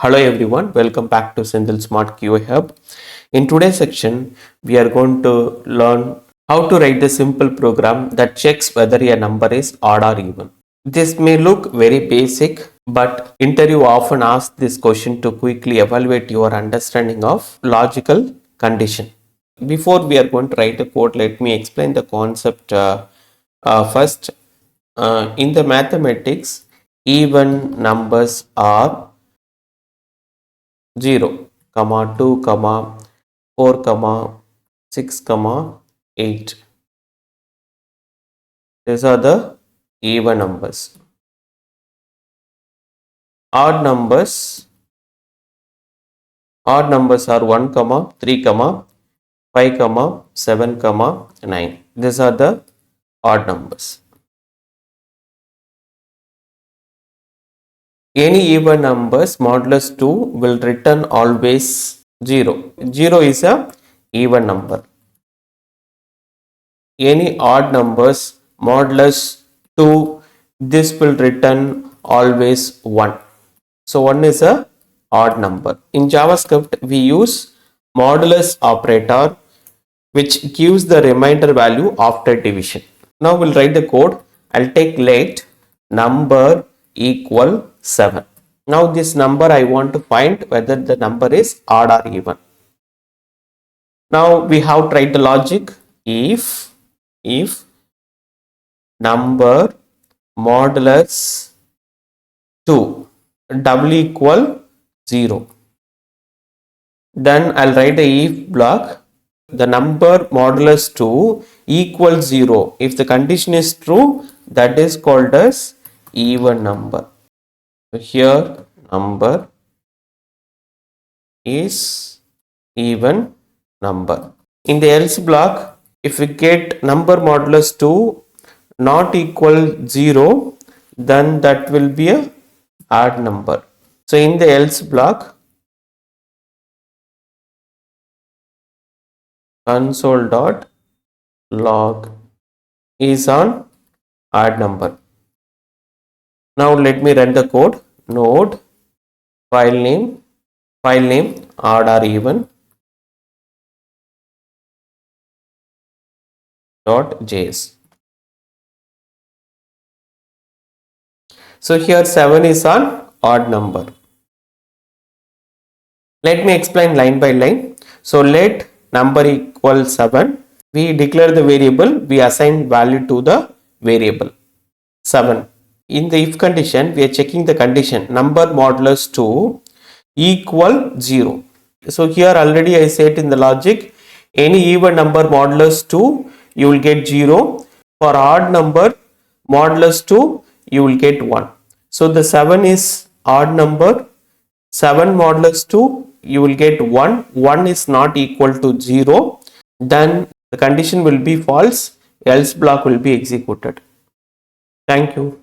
Hello everyone, welcome back to Sendil Smart QA Hub. In today's section, we are going to learn how to write the simple program that checks whether a number is odd or even. This may look very basic, but interview often asks this question to quickly evaluate your understanding of logical condition. Before we are going to write the code, let me explain the concept first. In the mathematics, even numbers are 0, 2, 4, 6, 8. These are the even numbers. Odd numbers are 1, 3, 5, 7, 9. These are the odd numbers. Any even numbers modulus 2 will return always 0. 0 is a even number. Any odd numbers modulus 2, this will return always 1. So 1 is a odd number. In JavaScript, we use modulus operator, which gives the remainder value after division. Now we'll write the code. I'll take let number equal 7. Now this number I want to find whether the number is odd or even. Now we have tried the logic. If number modulus 2 double equal 0, then I'll write a if block. The number modulus 2 equals 0. If the condition is true, that is called as even number. So here number is even number. In the else block, if we get number modulus 2 not equal 0, then that will be a odd number. So in the else block, console.log is on odd number. Now let me run the code. Node file name odd or even .js. So here 7 is an odd number. Let me explain line by line. So let number equal 7. We declare the variable, we assign value to the variable 7. In the if condition, we are checking the condition number modulus 2 equal 0. So here already I said in the logic, any even number modulus 2 you will get 0. For odd number modulus 2 you will get 1. So the 7 is odd number. 7 modulus 2 you will get 1. 1 is not equal to 0. Then the condition will be false, else block will be executed. Thank you.